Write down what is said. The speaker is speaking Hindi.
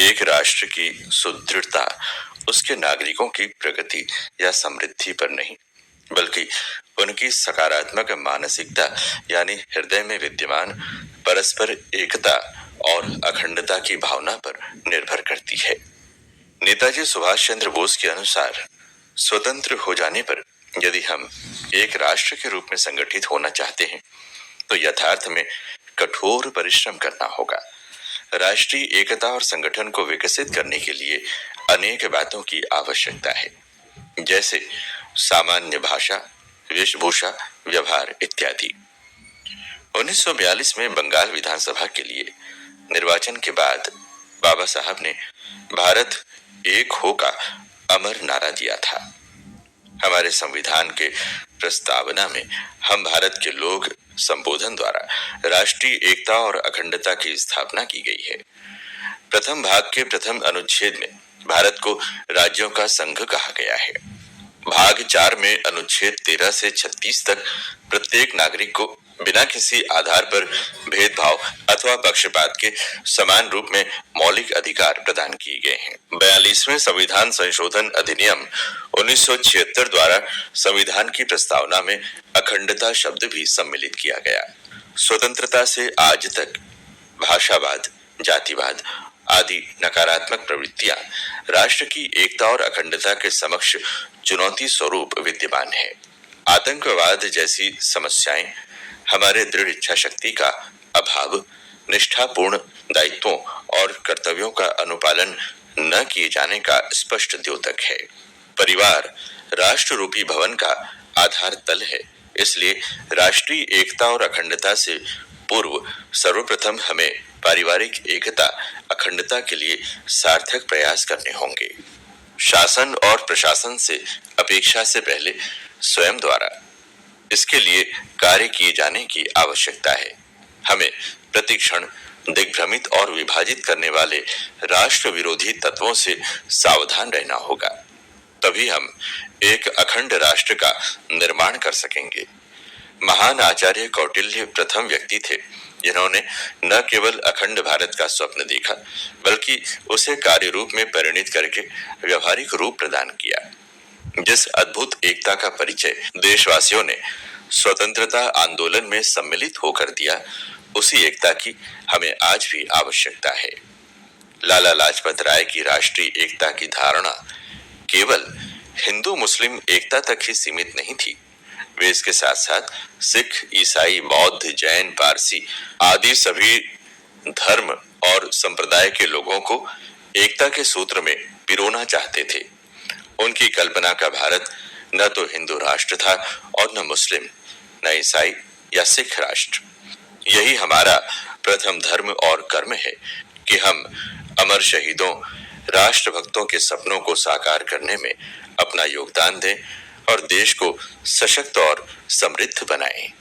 एक राष्ट्र की सुदृढ़ता उसके नागरिकों की प्रगति या समृद्धि पर नहीं, बल्कि उनकी सकारात्मक मानसिकता यानी हृदय में विद्यमान परस्पर एकता और अखंडता की भावना पर निर्भर करती है। नेताजी सुभाष चंद्र बोस के अनुसार स्वतंत्र हो जाने पर यदि हम एक राष्ट्र के रूप में संगठित होना चाहते हैं, तो यथार्थ में कठोर परिश्रम करना होगा। राष्ट्रीय एकता और संगठन को विकसित करने के लिए अनेक बातों की आवश्यकता है, जैसे सामान्य भाषा, वेशभूषा, व्यवहार इत्यादि। 1942 में बंगाल विधानसभा के लिए निर्वाचन के बाद बाबा साहब ने भारत एक हो का अमर नारा दिया था। हमारे संविधान के प्रस्तावना में हम भारत के लोग संबोधन द्वारा राष्ट्रीय एकता और अखंडता की स्थापना की गई है। प्रथम भाग के प्रथम अनुच्छेद में भारत को राज्यों का संघ कहा गया है। भाग 4 में अनुच्छेद 13 से 36 तक प्रत्येक नागरिक को बिना किसी आधार पर भेदभाव अथवा पक्षपात के समान रूप में मौलिक अधिकार प्रदान किए गए हैं। 42वें संविधान संशोधन अधिनियम 1976 द्वारा संविधान की प्रस्तावना में अखंडता शब्द भी सम्मिलित किया गया। स्वतंत्रता से आज तक भाषावाद, जातिवाद आदि नकारात्मक प्रवृत्तियां राष्ट्र की एकता और अखंडता के समक्ष चुनौती स्वरूप विद्यमान है। आतंकवाद जैसी समस्याएं हमारे दृढ़ इच्छा शक्ति का अभाव, निष्ठापूर्ण दायित्वों और कर्तव्यों का अनुपालन न किए जाने का स्पष्ट द्योतक है। परिवार राष्ट्र रूपी भवन का आधार तल है, इसलिए राष्ट्रीय एकता और अखंडता से पूर्व सर्वप्रथम हमें पारिवारिक एकता, अखंडता के लिए सार्थक प्रयास करने होंगे। शासन और प्रशासन से अपेक्षा से पहले स्वयं द्वारा इसके लिए कार्य किए जाने की आवश्यकता है। हमें प्रतिक्षण दिग्भ्रमित और विभाजित करने वाले राष्ट्र विरोधी तत्वों से सावधान रहना होगा, तभी हम एक अखंड राष्ट्र का निर्माण कर सकेंगे। महान आचार्य कौटिल्य प्रथम व्यक्ति थे जिन्होंने न केवल अखंड भारत का स्वप्न देखा, बल्कि उसे कार्य रूप में परिणित करके व्यवहारिक रूप प्रदान किया। जिस अद्भुत एकता का परिचय देशवासियों ने स्वतंत्रता आंदोलन में सम्मिलित होकर दिया, उसी एकता की हमें आज भी आवश्यकता है। लाला लाजपत राय की राष्ट्रीय एकता की धारणा केवल हिंदू मुस्लिम एकता तक ही सीमित नहीं थी। वे इसके साथ साथ सिख, ईसाई, बौद्ध, जैन, पारसी आदि सभी धर्म और संप्रदाय के लोगों को एकता के सूत्र में पिरोना चाहते थे। उनकी कल्पना का भारत न तो हिंदू राष्ट्र था और न मुस्लिम, न ईसाई या सिख राष्ट्र। यही हमारा प्रथम धर्म और कर्म है कि हम अमर शहीदों, राष्ट्रभक्तों के सपनों को साकार करने में अपना योगदान दें और देश को सशक्त और समृद्ध बनाएं।